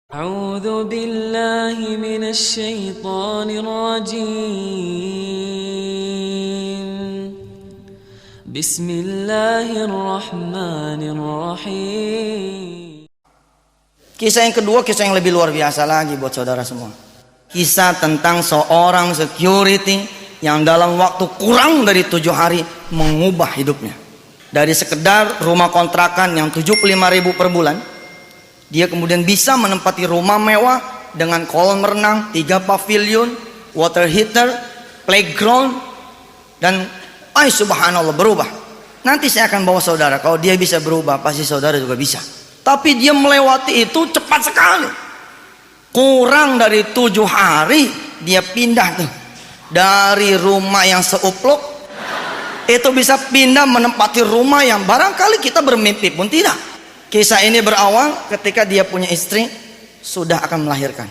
أعوذ بالله من الشيطان الرجيم بسم الله الرحمن الرحيم. Kisah yang kedua, kisah yang lebih luar biasa lagi buat saudara semua. Kisah tentang seorang security yang dalam waktu kurang dari 7 hari mengubah hidupnya. Dari sekedar rumah kontrakan yang 75.000 per bulan, dia kemudian bisa menempati rumah mewah dengan kolam renang, 3 pavilion, water heater, playground, dan subhanallah berubah. Nanti saya akan bawa saudara, kalau dia bisa berubah pasti saudara juga bisa. Tapi dia melewati itu cepat sekali. Kurang dari 7 hari dia pindah tuh. Dari rumah yang seuplok itu bisa pindah menempati rumah yang barangkali kita bermimpi pun tidak. Kisah ini berawal ketika dia punya istri sudah akan melahirkan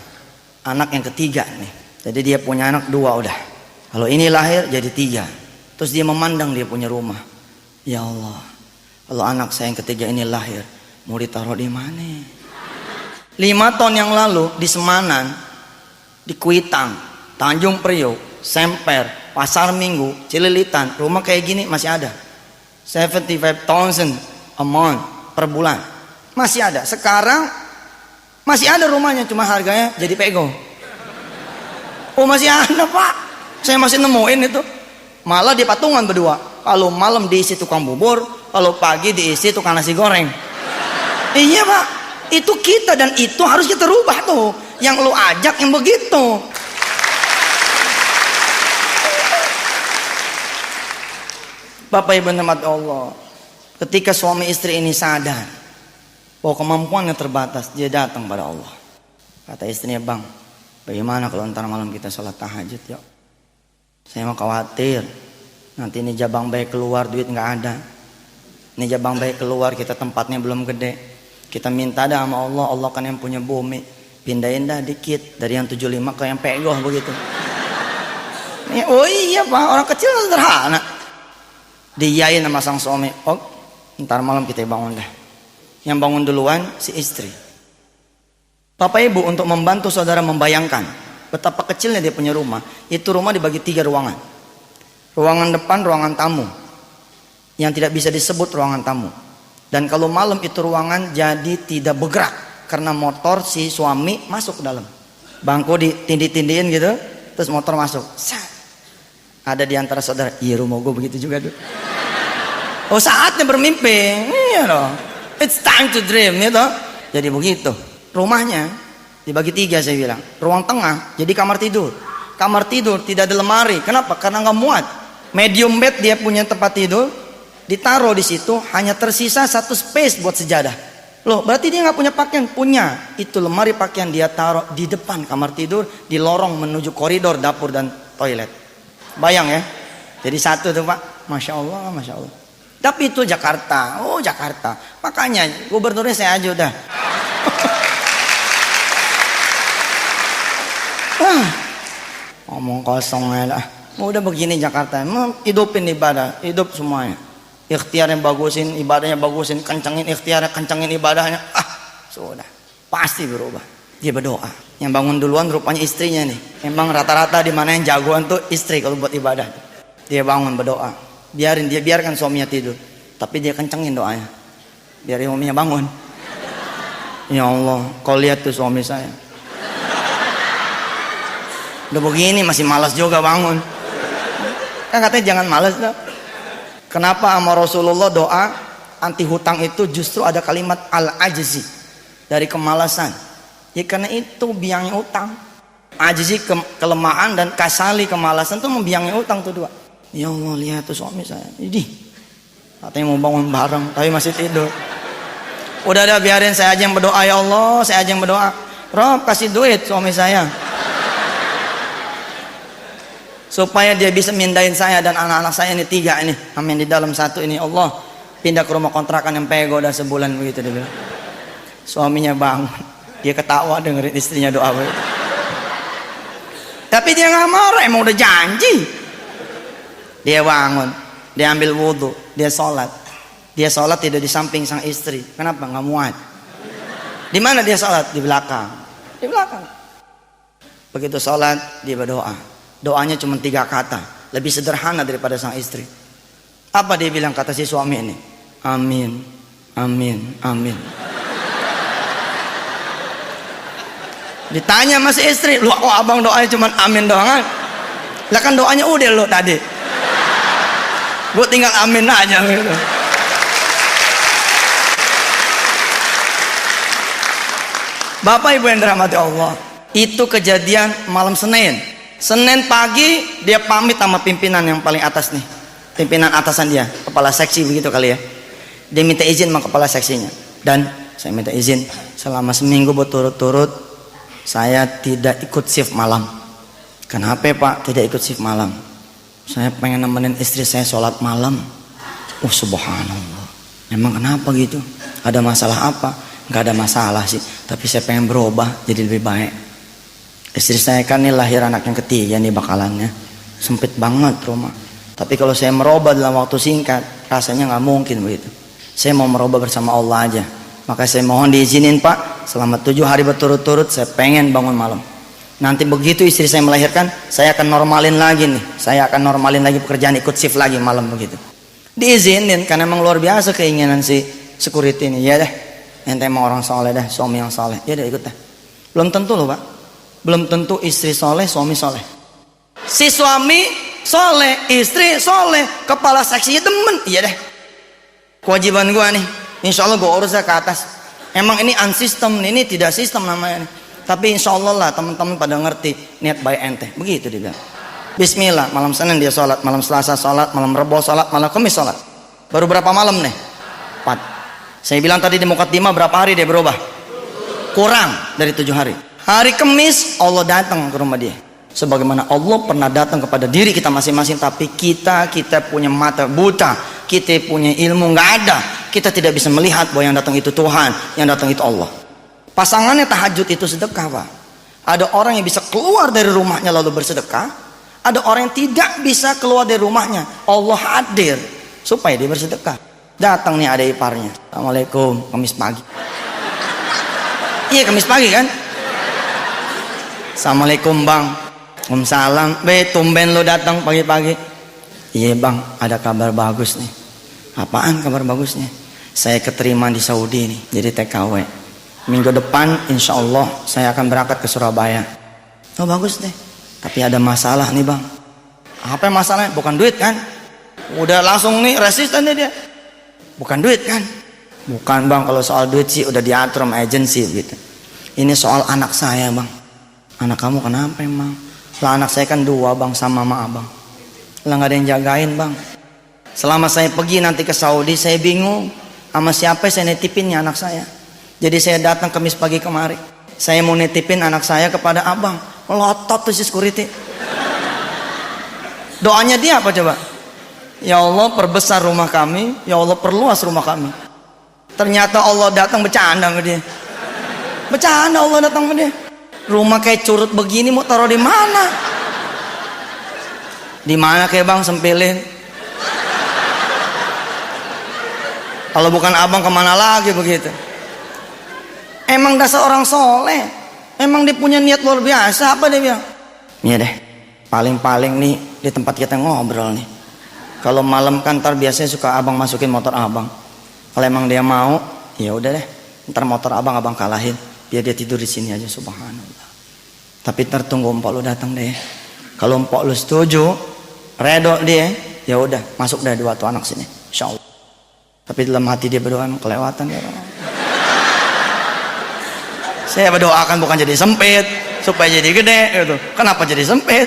anak yang ketiga nih. Jadi dia punya anak 2 udah. Kalau ini lahir jadi 3. Terus dia memandang dia punya rumah. Ya Allah, kalau anak saya yang ketiga ini lahir, mau ditaruh di mana? 5 tahun yang lalu di Semanan, di Kuitang, Tanjung Priok, Semper, Pasar Minggu, Cililitan, rumah kayak gini masih ada. 75,000 a month per bulan masih ada. Sekarang masih ada rumahnya, cuma harganya jadi pego. Oh masih ada pak, saya masih nemuin itu. Malah di patungan berdua. Kalau malam diisi tukang bubur, kalau pagi diisi tukang nasi goreng. Iya pak, itu kita, dan itu harus kita rubah tuh. Yang lu ajak yang begitu. Bapak ibu rahmat Allah, ketika suami istri ini sadar bahwa kemampuannya terbatas, dia datang pada Allah. Kata istrinya, bang, bagaimana kalau ntar malam kita sholat tahajud yuk? Saya mau khawatir nanti ini jabang bayi keluar duit nggak ada. Ini jabang bayi keluar kita tempatnya belum gede. Kita minta dah sama Allah, Allah kan yang punya bumi, pindahin dah dikit dari yang 75 ke yang pegoh begitu. Oh iya pak, orang kecil sederhana. Diyain sama sang suami, oh ntar malam kita bangun dah. Yang bangun duluan si istri. Bapak ibu, untuk membantu saudara membayangkan betapa kecilnya dia punya rumah. Itu rumah dibagi 3 ruangan. Ruangan depan, ruangan tamu, yang tidak bisa disebut ruangan tamu. Dan kalau malam itu ruangan jadi tidak bergerak karena motor si suami masuk ke dalam. Bangku ditindih-tindihin gitu, terus motor masuk. Ada di antara saudara, iya rumah gue begitu juga tuh. Oh saatnya bermimpi, iya dong. It's time to dream, gitu. Jadi begitu. Rumahnya dibagi 3 saya bilang. Ruang tengah jadi kamar tidur. Kamar tidur tidak ada lemari. Kenapa? Karena nggak muat. Medium bed dia punya tempat tidur. Ditaruh di situ, hanya tersisa 1 space buat sejadah. Loh, berarti dia nggak punya pakaian? Punya. Itu lemari pakaian dia taruh di depan kamar tidur, di lorong menuju koridor dapur dan toilet. Bayang ya. Jadi 1 tuh pak. Masya Allah, masya Allah. Tapi itu Jakarta. Oh Jakarta. Makanya gubernurnya saya aja udah. Ngomong kosong aja lah. Udah begini Jakarta. Hidupin ibadah. Hidup semuanya. Ikhtiarnya bagusin, ibadahnya bagusin. Kencengin ikhtiarnya, kencengin ibadahnya. Sudah. Pasti berubah. Dia berdoa. Yang bangun duluan rupanya istrinya nih. Emang rata-rata di mana yang jagoan tuh istri kalau buat ibadah. Dia bangun berdoa. Biarkan suaminya tidur. Tapi dia kencengin doanya. Biar suaminya bangun. Ya Allah, kau lihat tuh suami saya. Udah begini masih malas juga bangun. Kan katanya jangan malas dah. Kenapa sama Rasulullah doa anti hutang itu justru ada kalimat al-ajzi, dari kemalasan. Ya karena itu biangnya utang. Ajzi kelemahan dan kasali kemalasan tuh membiangnya utang tuh 2. Ya Allah, lihat tuh suami saya. Idih. Katanya mau bangun bareng tapi masih tidur. Udah biarin saya aja yang berdoa, ya Allah, saya aja yang berdoa. Rob kasih duit suami saya. Supaya dia bisa mindahin saya dan anak-anak saya ini 3 ini. Amin, di dalam 1 ini Allah pindah ke rumah kontrakan yang pego udah sebulan begitu dia bilang. Suaminya bangun. Dia ketawa dengerin istrinya doa begitu. Tapi dia nggak marah, emang udah janji. Dia bangun, dia ambil wudhu, dia sholat. Dia sholat tidak di samping sang istri. Kenapa? Nggak muat. Di mana dia sholat? Di belakang. di belakang. Begitu sholat dia berdoa. Doanya cuma 3 kata, lebih sederhana daripada sang istri. Apa dia bilang kata si suami ini? Amin, amin, amin. Ditanya sama si istri, lu kok abang doanya cuma amin doang? Lah kan doanya udah lo tadi. Gue tinggal amin aja gitu. Bapak Ibu yang dirahmati Allah, itu kejadian malam Senin. Senin pagi dia pamit sama pimpinan yang paling atas nih, pimpinan atasan dia, kepala seksi begitu kali ya. Dia minta izin sama kepala seksinya, dan saya minta izin selama seminggu berturut-turut saya tidak ikut shift malam. Kenapa Pak tidak ikut shift malam? Saya pengen nemenin istri saya sholat malam. Oh subhanallah. Emang kenapa gitu? Ada masalah apa? Gak ada masalah sih, tapi saya pengen berubah jadi lebih baik. Istri saya kan nih lahir anak yang ketiga nih bakalannya, sempit banget rumah. Tapi kalau saya merubah dalam waktu singkat, rasanya nggak mungkin begitu. Saya mau merubah bersama Allah aja. Maka saya mohon diizinin Pak, selama 7 hari berturut-turut saya pengen bangun malam. Nanti begitu istri saya melahirkan, saya akan normalin lagi nih. Saya akan normalin lagi pekerjaan, ikut shift lagi malam begitu. Diizinin karena memang luar biasa keinginan si security ini. Ya deh, ente mau orang soleh dah, suami yang soleh. Ya deh ikut dah. Belum tentu loh Pak. Belum tentu istri soleh, suami soleh. Si suami soleh, istri soleh, kepala seksinya demen. Iya deh. Kewajiban gua nih, insya Allah gua urus ke atas. Emang ini unsistem, ini tidak sistem namanya nih. Tapi insya Allah lah teman-teman pada ngerti niat baik ente. Begitu dia bilang. Bismillah, malam Senin dia sholat, malam Selasa sholat, malam Rebo sholat, malam Kamis sholat. Baru berapa malam nih? 4. Saya bilang tadi di Mukaddimah berapa hari dia berubah? Kurang dari 7 hari. Hari Kamis Allah datang ke rumah dia. Sebagaimana Allah pernah datang kepada diri kita masing-masing, tapi kita punya mata buta, kita punya ilmu nggak ada, kita tidak bisa melihat bahwa yang datang itu Tuhan, yang datang itu Allah. Pasangannya tahajud itu sedekah Pak. Ada orang yang bisa keluar dari rumahnya lalu bersedekah, ada orang yang tidak bisa keluar dari rumahnya, Allah hadir supaya dia bersedekah. Datang nih ada iparnya, Assalamualaikum, Kamis pagi. Iya Kamis pagi kan. Assalamualaikum Bang. Waalaikumsalam. Tumben lo datang pagi-pagi. Iya Bang, ada kabar bagus nih. Apaan kabar bagusnya? Saya keterima di Saudi nih, jadi TKW. Minggu depan insya Allah saya akan berangkat ke Surabaya. Oh bagus deh. Tapi ada masalah nih Bang. Apa masalahnya? Bukan duit kan? Udah langsung nih resisten dia. Bukan duit kan? Bukan Bang, kalau soal duit sih udah diatur sama agensi gitu. Ini soal anak saya Bang. Anak kamu kenapa emang? Lah anak saya kan 2 Bang, sama mama Abang. Lah gak ada yang jagain Bang. Selama saya pergi nanti ke Saudi saya bingung sama siapa saya nitipinnya anak saya. Jadi saya datang Kamis pagi kemari, saya mau nitipin anak saya kepada Abang. Melotot tuh si security. Doanya dia apa coba? Ya Allah perbesar rumah kami, ya Allah perluas rumah kami. Ternyata Allah datang bercanda sama dia. Bercanda Allah datang sama dia. Rumah kayak curut begini mau taruh di mana? Di mana kayak Bang sempilin? Kalau bukan Abang kemana lagi begitu? Emang dasar orang soleh. Emang dia punya niat luar biasa. Apa dia bilang? Iya deh. Paling-paling nih di tempat kita ngobrol nih. Kalau malam kan ntar biasanya suka Abang masukin motor Abang. Kalau emang dia mau, ya udah deh. Ntar motor Abang kalahin. Biar dia tidur di sini aja, subhanallah. Tapi ntar tunggu empok lu datang deh. Kalau empok lu setuju, redo dia, ya udah masuk dah 2 tuh anak sini, insyaallah. Tapi dalam hati dia berdoa emang kelewatan ya. Saya berdoakan bukan jadi sempit, supaya jadi gede gitu. Kenapa jadi sempit?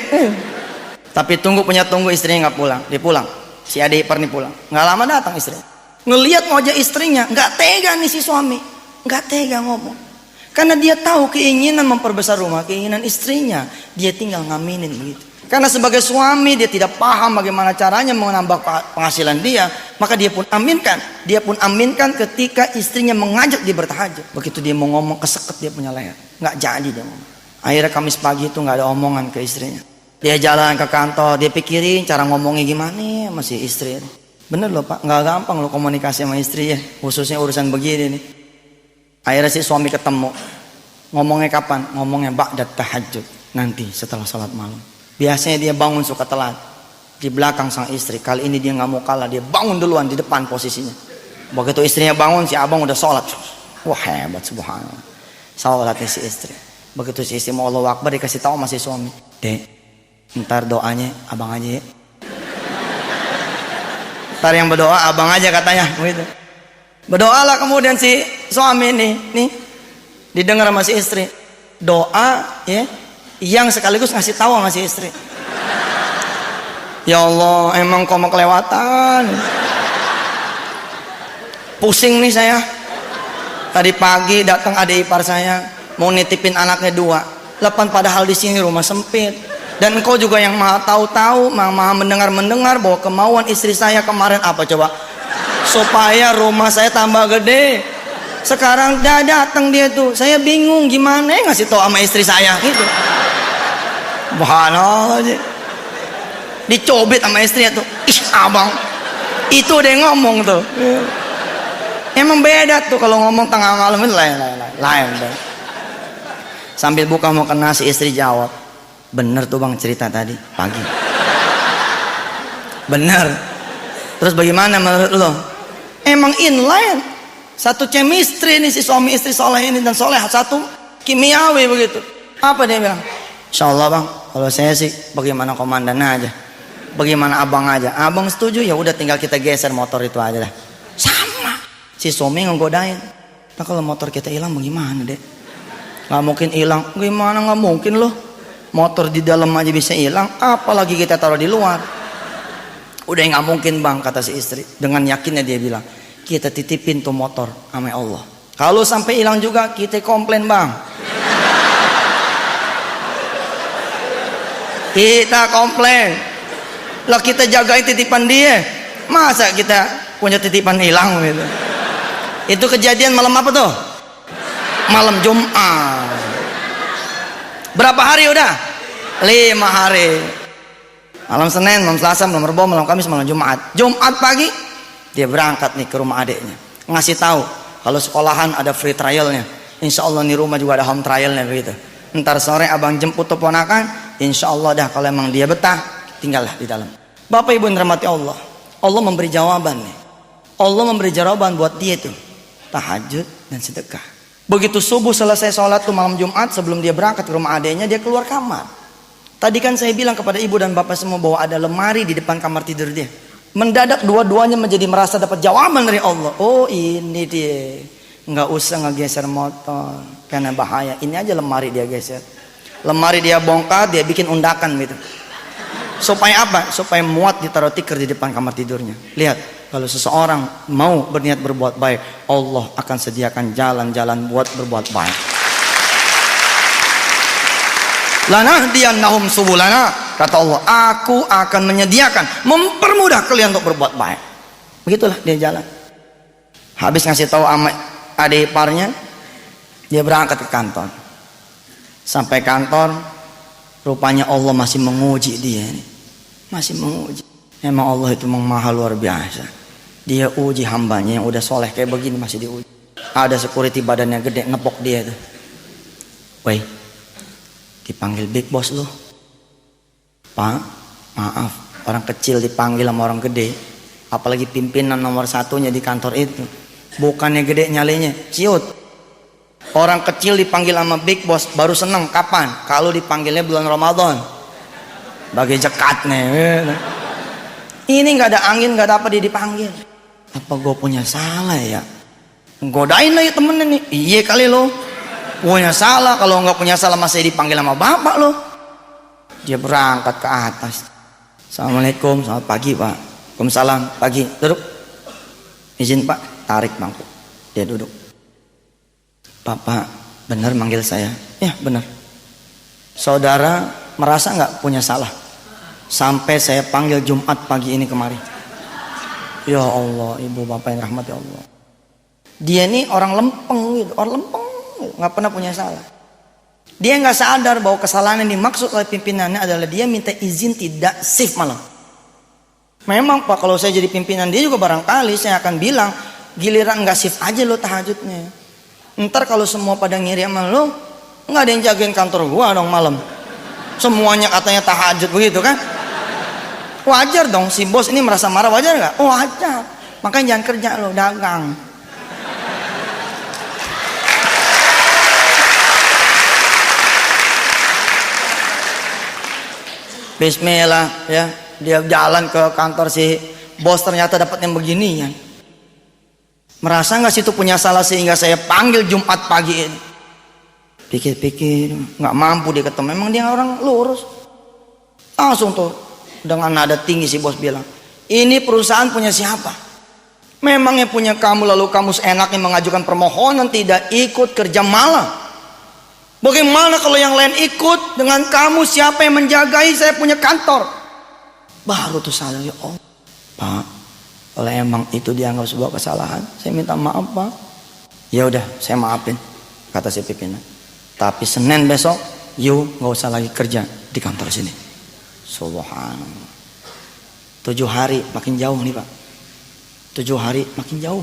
Tapi tunggu istrinya nggak pulang, dia pulang. Si adik ipar nih pulang, nggak lama datang istrinya. Ngelihat wajah istrinya, nggak tega nih si suami, nggak tega ngomong. Karena dia tahu keinginan memperbesar rumah, keinginan istrinya, dia tinggal ngaminin begitu. Karena sebagai suami dia tidak paham bagaimana caranya menambah penghasilan dia, maka dia pun aminkan ketika istrinya mengajak dia bertahajud. Begitu dia mau ngomong keseket dia punya leher, nggak jadi dia ngomong. Akhirnya Kamis pagi itu nggak ada omongan ke istrinya. Dia jalan ke kantor, dia pikirin cara ngomongnya gimana masih istri. Bener loh Pak, nggak gampang loh komunikasi sama istri ya, khususnya urusan begini nih. Akhirnya si suami ketemu. Ngomongnya kapan? Ngomongnya ba'da tahajud, nanti setelah salat malam. Biasanya dia bangun suka telat di belakang sang istri. Kali ini dia nggak mau kalah, dia bangun duluan di depan posisinya. Begitu istrinya bangun, si abang udah sholat. Wah hebat, subhanallah. Sholatnya si istri. Begitu si istri mau Allahu Akbar, dikasih tahu masih suami. Dek, ntar doanya abang aja ya. Ntar yang berdoa abang aja katanya. Begitu. Berdoalah kemudian si suami nih didengar sama si istri. Doa ya, yang sekaligus ngasih tahu sama si istri. Ya Allah, emang kau mau kelewatan. Pusing nih saya. Tadi pagi datang adik ipar saya, mau nitipin anaknya 2. Lepas padahal di sini rumah sempit. Dan engkau juga yang maha tahu, maha mendengar bahwa kemauan istri saya kemarin apa coba? Supaya rumah saya tambah gede. Sekarang dah datang dia tuh, saya bingung gimana ngasih tahu sama istri saya gitu. Subhanallah aja. Dicobit sama istrinya tuh. Ih abang, itu dia ngomong tuh. Emang beda tuh kalau ngomong tengah malam itu lain. Sambil buka mau kena si istri jawab, bener tuh bang cerita tadi pagi. Bener. Terus bagaimana menurut lo? Emang inline. Satu chemistry nih si suami istri soleh ini dan soleh, satu kimiawi begitu. Apa dia bilang? Insyaallah bang, kalau saya sih bagaimana komandan aja. Bagaimana abang aja. Abang setuju ya udah tinggal kita geser motor itu aja dah. Sama. Si suami ngegodain. Nah kalau motor kita hilang bagaimana deh? Gak mungkin hilang. Gimana gak mungkin loh. Motor di dalam aja bisa hilang, apalagi kita taruh di luar. Udah gak mungkin bang, kata si istri. Dengan yakinnya dia bilang, kita titipin tuh motor sama Allah. Kalau sampai hilang juga kita komplain bang. Kita komplain. Lah kita jagain titipan dia, masa kita punya titipan hilang gitu. Itu kejadian malam apa tuh? Malam Jumat. Berapa hari udah? 5 hari. Malam Senin, malam Selasa, malam Rabu, malam Kamis, malam Jumat. Jumat pagi dia berangkat nih ke rumah adiknya, ngasih tahu kalau sekolahan ada free trialnya. Insya Allah nih rumah juga ada home trialnya begitu. Ntar sore abang jemput tuh ponakan, insya Allah dah kalau emang dia betah, tinggallah di dalam. Bapak Ibu yang dirahmati Allah, Allah memberi jawaban nih. Allah memberi jawaban buat dia tuh tahajud dan sedekah. Begitu subuh selesai sholat tuh malam Jumat, sebelum dia berangkat ke rumah adiknya, dia keluar kamar. Tadi kan saya bilang kepada ibu dan bapak semua bahwa ada lemari di depan kamar tidur dia. Mendadak dua-duanya menjadi merasa dapat jawaban dari Allah. Oh ini dia, nggak usah ngegeser motor karena bahaya. Ini aja lemari dia geser. Lemari dia bongkar, dia bikin undakan gitu. Supaya apa? Supaya muat ditaruh tikar di depan kamar tidurnya. Lihat, kalau seseorang mau berniat berbuat baik, Allah akan sediakan jalan-jalan buat berbuat baik. Lanahdiyannahum subulana, kata Allah, aku akan menyediakan, mempermudah kalian untuk berbuat baik. Begitulah dia jalan. Habis ngasih tahu sama adik iparnya, dia berangkat ke kantor. Sampai kantor, rupanya Allah masih menguji dia nih. Masih menguji. Memang Allah itu maha luar biasa. Dia uji hambanya yang udah soleh kayak begini masih diuji. Ada security badannya gede ngepok dia tuh. Woi, dipanggil big boss lu. Pak, maaf, orang kecil dipanggil sama orang gede. Apalagi pimpinan nomor 1-nya di kantor itu. Bukannya gede nyalinya, ciut. Orang kecil dipanggil sama big boss baru seneng kapan? Kalau dipanggilnya bulan Ramadan. Bagi jekat nih. Ini nggak ada angin, nggak ada apa dia dipanggil. Apa gue punya salah ya? Godain lagi temennya nih. Iya kali lo. Punya salah, kalau nggak punya salah masih dipanggil sama bapak lo. Dia berangkat ke atas. Assalamualaikum, selamat pagi pak. Waalaikumsalam, pagi. Duduk. Izin pak, tarik bangku. Dia duduk. Bapak benar manggil saya? Ya benar. Saudara merasa nggak punya salah sampai saya panggil Jumat pagi ini kemari? Ya Allah, ibu bapak yang rahmati Allah. Dia ini orang lempeng gitu, orang lempeng gitu, nggak pernah punya salah. Dia nggak sadar bahwa kesalahan yang dimaksud oleh pimpinannya adalah dia minta izin tidak shift malam. Memang pak, kalau saya jadi pimpinan dia juga barangkali saya akan bilang giliran nggak shift aja lo tahajudnya. Ntar kalau semua pada ngiri sama lo, Nggak ada yang jagain kantor gua dong malam. Semuanya katanya tahajud begitu kan? Wajar dong si bos ini merasa marah, wajar nggak? Oh, wajar. Makanya jangan kerja lo, dagang. Bismillah ya, dia jalan ke kantor si bos ternyata dapat yang beginian. Merasa nggak situ punya salah sehingga saya panggil Jumat pagi ini. Pikir-pikir nggak mampu dia ketemu. Memang dia orang lurus. Langsung tuh dengan nada tinggi si bos bilang, ini perusahaan punya siapa? Memangnya punya kamu, lalu kamu seenaknya mengajukan permohonan tidak ikut kerja malam. Bagaimana kalau yang lain ikut dengan kamu? Siapa yang menjagai? Saya punya kantor. Baru tuh salah, ya Allah Pak, kalau emang itu dianggap sebuah kesalahan, saya minta maaf Pak. Ya udah, saya maafin, kata si pimpinan. Tapi Senin besok, you nggak usah lagi kerja di kantor sini. Subhanallah. 7 hari makin jauh nih Pak. 7 hari makin jauh.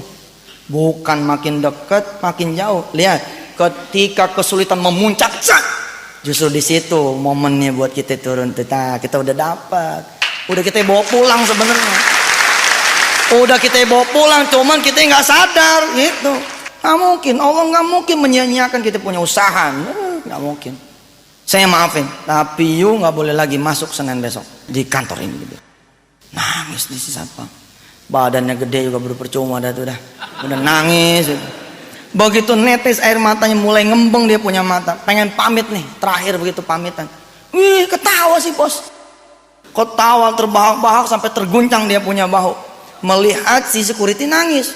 Bukan makin dekat, makin jauh. Lihat, ketika kesulitan memuncak, justru di situ momennya buat kita turun. Kita udah dapat. Udah kita bawa pulang sebenarnya. Udah kita bawa pulang, cuman kita nggak sadar gitu. Nggak mungkin, Allah nggak mungkin menyia-nyiakan kita punya usaha. Nggak mungkin. Saya maafin, tapi you nggak boleh lagi masuk Senin besok di kantor ini. Gitu. Nangis di si satpam. Badannya gede juga percuma dah tuh dah. Udah nangis. Begitu netes air matanya mulai ngembeng dia punya mata. Pengen pamit nih, terakhir begitu pamitan. Wih, ketawa si bos. Ketawa terbahak-bahak sampai terguncang dia punya bahu. Melihat si security nangis.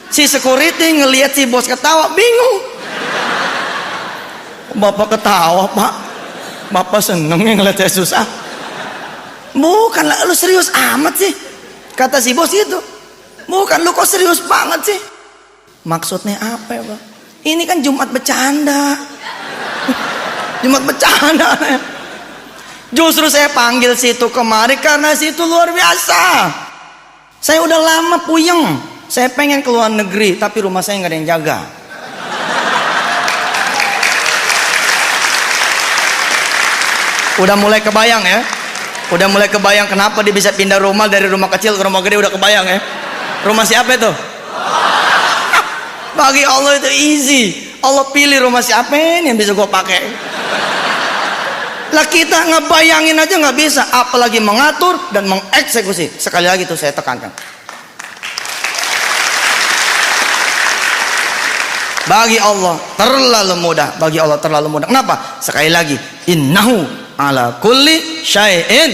Si security ngelihat si bos ketawa, bingung. Bapak ketawa Pak, Bapak seneng ya ngeliat saya susah. Bukan lah, lu serius amat sih, kata si bos itu. Bukan, lu kok serius banget sih. Maksudnya apa ya Pak? Ini kan Jumat bercanda. Jumat bercanda. Justru saya panggil situ kemari karena situ luar biasa. Saya udah lama puyeng. Saya pengen keluar negeri, tapi rumah saya nggak ada yang jaga. Udah mulai kebayang ya. Udah mulai kebayang kenapa dia bisa pindah rumah dari rumah kecil ke rumah gede, udah kebayang ya. Rumah siapa itu? Bagi Allah itu easy. Allah pilih rumah siapa ini yang bisa gue pakai. Lah kita ngebayangin aja nggak bisa, apalagi mengatur dan mengeksekusi. Sekali lagi tuh saya tekankan. Bagi Allah terlalu mudah. Bagi Allah terlalu mudah. Kenapa? Sekali lagi, innahu ala kulli syai'in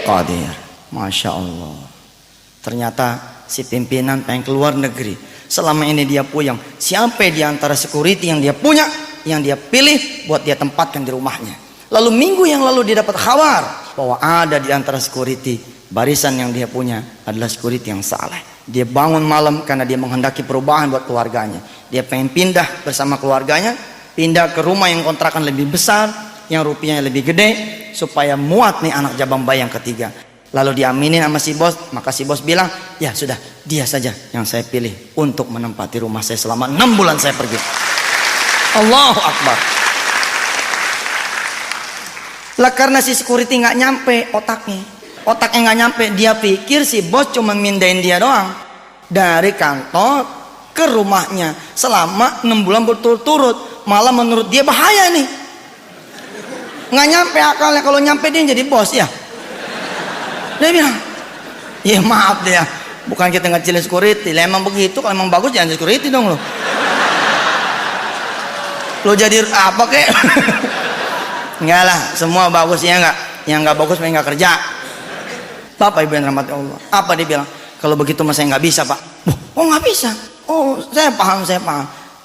qadir. Masya Allah. Ternyata si pimpinan pengen keluar negeri. Selama ini dia puyeng. Siapa di antara security yang dia punya, yang dia pilih buat dia tempatkan di rumahnya. Lalu minggu yang lalu dia dapat kabar bahwa ada di antara security, barisan yang dia punya adalah security yang saleh. Dia bangun malam karena dia menghendaki perubahan buat keluarganya. Dia pengen pindah bersama keluarganya, pindah ke rumah yang kontrakan lebih besar, yang rupiahnya lebih gede, supaya muat nih anak jabang bayi yang ketiga. Lalu diaminin sama si bos, maka si bos bilang, ya sudah, dia saja yang saya pilih untuk menempati rumah saya selama 6 bulan saya pergi. Allahu Akbar. Lah karena si security nggak nyampe otaknya nggak nyampe, dia pikir si bos cuma mindahin dia doang dari kantor ke rumahnya selama 6 bulan berturut-turut. Malah menurut dia bahaya nih, nggak nyampe akalnya. Kalau nyampe dia jadi bos ya. Dia bilang, ya maaf dia, bukan kita ngecilin security, lah emang begitu. Kalau emang bagus jangan security dong lo. Lo jadi apa kek? Enggak lah, semua bagus ya enggak. Yang enggak bagus memang enggak kerja. Bapak Ibu yang rahmati Allah, apa dia bilang? Kalau begitu mas saya nggak bisa Pak. Oh nggak bisa? Oh saya paham.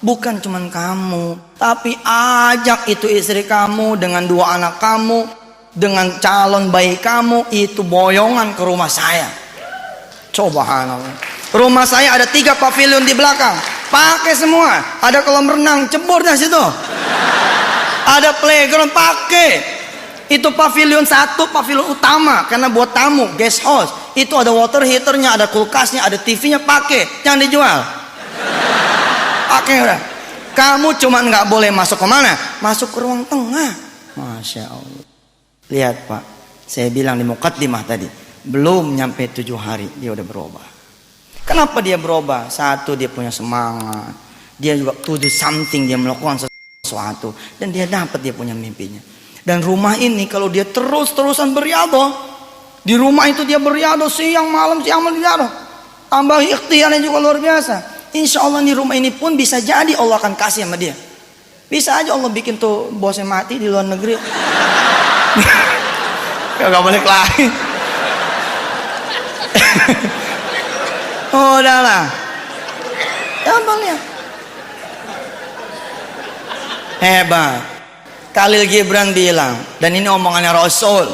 Bukan cuman kamu, tapi ajak itu istri kamu dengan 2 anak kamu, dengan calon bayi kamu itu boyongan ke rumah saya. Subhanallah. Rumah saya ada 3 pavilion di belakang, pakai semua. Ada kolam renang, cebur dah situ. Ada playground, pakai. Itu pavilion 1, pavilion utama karena buat tamu, guest house. Itu ada water heaternya, ada kulkasnya, ada TV-nya, pakai. Jangan dijual. Pakai udah. Kamu cuma nggak boleh masuk ke mana? Masuk ke ruang tengah. Masya Allah. Lihat Pak, saya bilang di muqaddimah tadi, belum nyampe 7 hari dia udah berubah. Kenapa dia berubah? Satu, dia punya semangat. Dia juga to do something, dia melakukan sesuatu. Dan dia dapat dia punya mimpinya. Dan rumah ini kalau dia terus-terusan beriadah, di rumah itu dia beriadah siang malam beriadah. Tambah ikhtiarnya juga luar biasa. Insya Allah di rumah ini pun bisa jadi Allah akan kasih sama dia. Bisa aja Allah bikin tuh bosnya mati di luar negeri. Gak balik lagi. Oh udahlah. Gampang ya. Hebat. Khalil Gibran bilang, dan ini omongannya Rasul.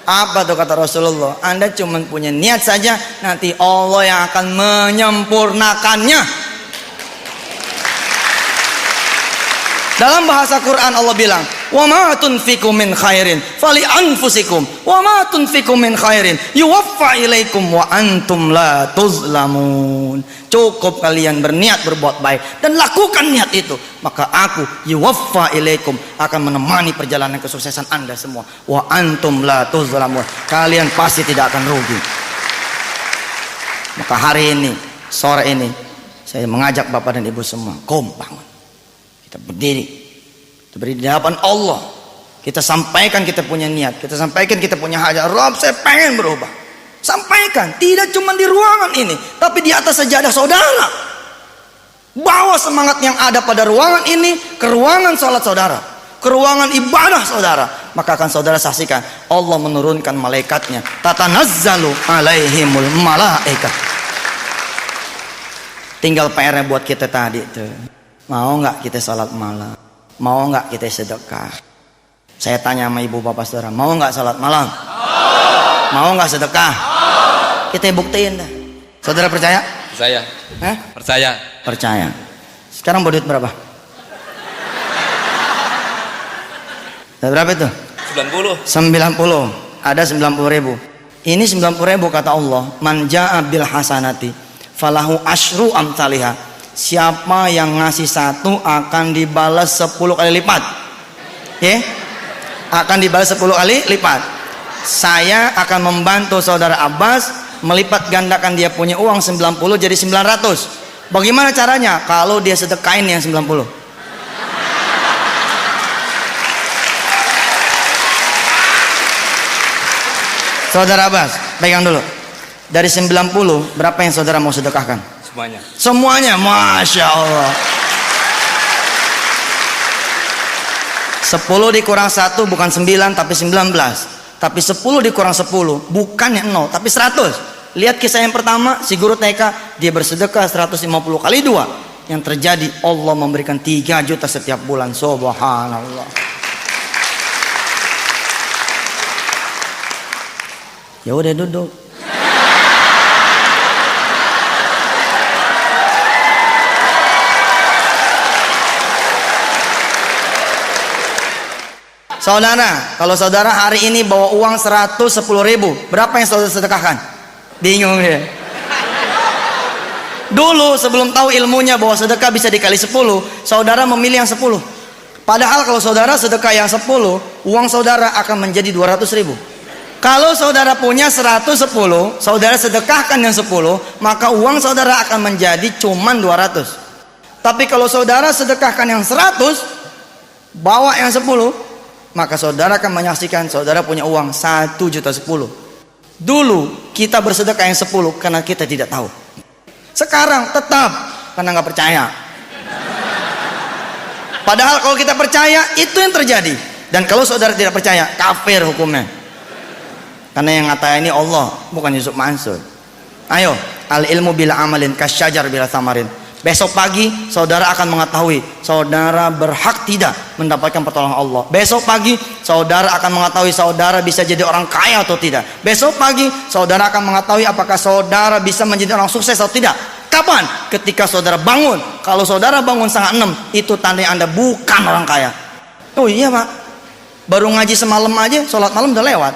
Apa tuh kata Rasulullah? Anda cuma punya niat saja, nanti Allah yang akan menyempurnakannya. Dalam bahasa Quran Allah bilang, wa ma tunfiqu min khairin fali anfusikum wa ma tunfiqu min khairin yuwaffa ilaikum wa antum la tuzlamun. Cukup kalian berniat berbuat baik dan lakukan niat itu, maka aku yuwaffa ilaikum akan menemani perjalanan kesuksesan Anda semua. Wa antum la tuzlamun. Kalian pasti tidak akan rugi. Maka hari ini, sore ini, saya mengajak Bapak dan Ibu semua, bangun. Kita berdiri di hadapan Allah. Kita sampaikan kita punya niat. Kita sampaikan kita punya hajat. Rob, saya pengen berubah. Sampaikan. Tidak cuma di ruangan ini, tapi di atas sajadah saudara. Bawa semangat yang ada pada ruangan ini ke ruangan sholat saudara, ke ruangan ibadah saudara. Maka akan saudara saksikan Allah menurunkan malaikatnya. Tatanazzalu alaihimul malaikah. Tinggal PR-nya buat kita tadi tuh. Mau nggak kita salat malam? Mau nggak kita sedekah? Saya tanya sama ibu bapak saudara, mau nggak salat malam? Mau nggak sedekah? Kita buktiin dah. Saudara percaya? Percaya. Hah? Percaya. Percaya. Sekarang duit berapa? Berapa itu? 90. 90. Ada 90.000. Ini 90.000 kata Allah. Man ja'a bil hasanati falahu asyru amsalihah. Siapa yang ngasih 1 akan dibalas 10 kali lipat. Ya? Akan dibalas 10 kali lipat. Saya akan membantu saudara Abbas melipat gandakan dia punya uang 90 jadi 900. Bagaimana caranya? Kalau dia sedekain yang 90. Saudara Abbas, pegang dulu. Dari 90, berapa yang saudara mau sedekahkan? Semuanya. Semuanya, Masya Allah. 10 dikurang 1 bukan 9 tapi 19. Tapi 10 dikurang 10 bukannya 0 tapi 100. Lihat kisah yang pertama, si guru TK, dia bersedekah 150 kali 2. Yang terjadi Allah memberikan 3 juta setiap bulan. Subhanallah. Ya udah duduk. Saudara, kalau saudara hari ini bawa uang 110.000, berapa yang saudara sedekahkan? Bingung ya. Dulu sebelum tahu ilmunya bahwa sedekah bisa dikali 10, saudara memilih yang 10. Padahal kalau saudara sedekah yang 10, uang saudara akan menjadi 200.000. Kalau saudara punya 110, saudara sedekahkan yang 10, maka uang saudara akan menjadi cuman 200. Tapi kalau saudara sedekahkan yang 100, bawa yang 10, maka saudara akan menyaksikan saudara punya uang 1.010.000. Dulu kita bersedekah yang 10 karena kita tidak tahu. Sekarang tetap karena nggak percaya. Padahal kalau kita percaya itu yang terjadi. Dan kalau saudara tidak percaya, kafir hukumnya. Karena yang ngata ini Allah, bukan Yusuf Mansur. Ayo, al ilmu bila amalin kasyajar bila samarin. Besok pagi saudara akan mengetahui saudara berhak tidak mendapatkan pertolongan Allah. Besok pagi saudara akan mengetahui saudara bisa jadi orang kaya atau tidak. Besok pagi saudara akan mengetahui apakah saudara bisa menjadi orang sukses atau tidak. Kapan? Ketika saudara bangun. Kalau saudara bangun setengah 6, itu tanda Anda bukan orang kaya. Oh iya Pak, baru ngaji semalam aja, sholat malam udah lewat.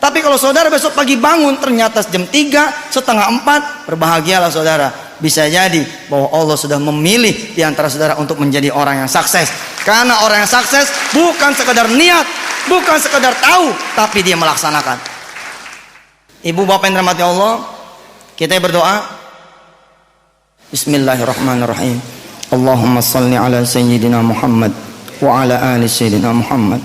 Tapi kalau saudara besok pagi bangun ternyata jam 3, setengah 4, berbahagialah saudara. bisa jadi bahwa Allah sudah memilih di antara saudara untuk menjadi orang yang sukses. Karena orang yang sukses bukan sekedar niat, bukan sekedar tahu, tapi dia melaksanakan. Ibu bapak yang dirahmati Allah, kita berdoa. Bismillahirrahmanirrahim. Allahumma salli ala sayyidina Muhammad wa ala ali sayyidina Muhammad.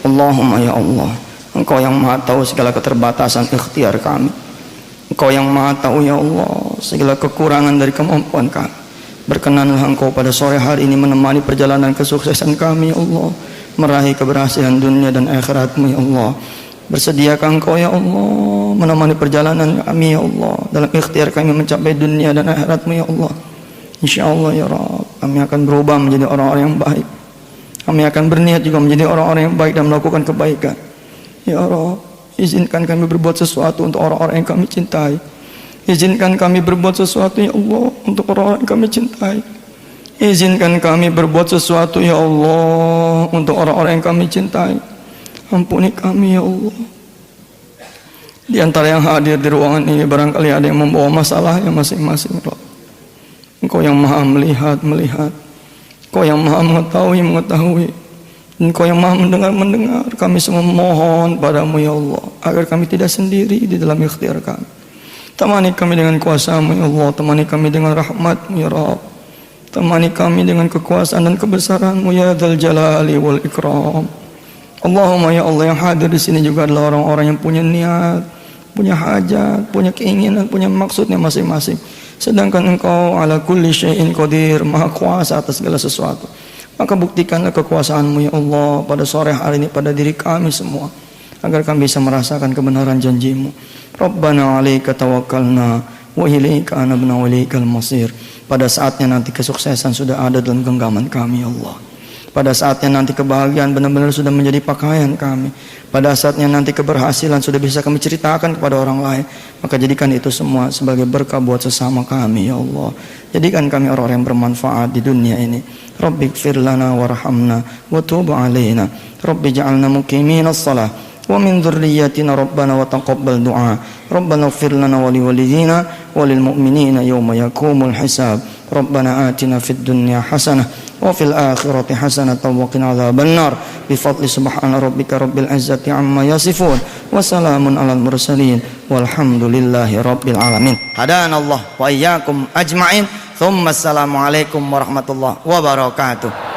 Allahumma ya Allah, Engkau yang maha tahu segala keterbatasan ikhtiar kami. Engkau yang maha tahu ya Allah segala kekurangan dari kemampuan kami. Berkenanlah Engkau pada sore hari ini menemani perjalanan kesuksesan kami ya Allah, meraih keberhasilan dunia dan akhirat-Mu ya Allah. Bersediakah Engkau ya Allah menemani perjalanan kami ya Allah dalam ikhtiar kami mencapai dunia dan akhirat-Mu ya Allah. InsyaAllah ya Rabb, kami akan berubah menjadi orang-orang yang baik. Kami akan berniat juga menjadi orang-orang yang baik dan melakukan kebaikan. Ya Rabb, izinkan kami berbuat sesuatu untuk orang-orang yang kami cintai. Izinkan kami berbuat sesuatu ya Allah untuk orang-orang yang kami cintai. Izinkan kami berbuat sesuatu ya Allah untuk orang-orang yang kami cintai. Ampuni kami ya Allah. Di antara yang hadir di ruangan ini barangkali ada yang membawa masalahnya masing-masing. Engkau yang maha melihat. Engkau yang maha mengetahui. Engkau yang maha mendengar. Kami semua mohon padamu ya Allah agar kami tidak sendiri di dalam ikhtiar kami. Temani kami dengan kuasa-Mu ya Allah. Temani kami dengan rahmat-Mu ya Rabb. Temani kami dengan kekuasaan dan kebesaran-Mu ya Dzal Jalali wal Ikram. Allahumma ya Allah, yang hadir di sini juga adalah orang-orang yang punya niat, punya hajat, punya keinginan, punya maksudnya masing-masing. Sedangkan Engkau ala kulli syai'in qadir, maha kuasa atas segala sesuatu. Maka buktikanlah kekuasaan-Mu ya Allah pada sore hari ini pada diri kami semua, agar kami bisa merasakan kebenaran janji-Mu. Rabbana 'alaika tawakkalna wa ilaika anabna wa ilaikal masir. Pada saatnya nanti kesuksesan sudah ada dalam genggaman kami ya Allah. Pada saatnya nanti kebahagiaan benar-benar sudah menjadi pakaian kami. Pada saatnya nanti keberhasilan sudah bisa kami ceritakan kepada orang lain. Maka jadikan itu semua sebagai berkah buat sesama kami ya Allah. Jadikan kami orang-orang yang bermanfaat di dunia ini. Rabbi ighfir lana warhamna wa tub alaina. Rabbi ja'alna muqiminas shalah wa min dzurriyyatina rabbana wa taqabbal du'a. Rabbana ighfir lana wa liwalidina wa lil mu'minina yawma yaqumul hisab. Rabbana atina fid dunya hasanah wa fil akhirati hasanatan wa qina adzabannar. Bi fadli subhana rabbika rabbil izzati amma yasifun wa salamun alal mursalin walhamdulillahi rabbil alamin. Hadanallah wa iyyakum ajmain. Tsumma assalamu alaikum warahmatullahi wabarakatuh.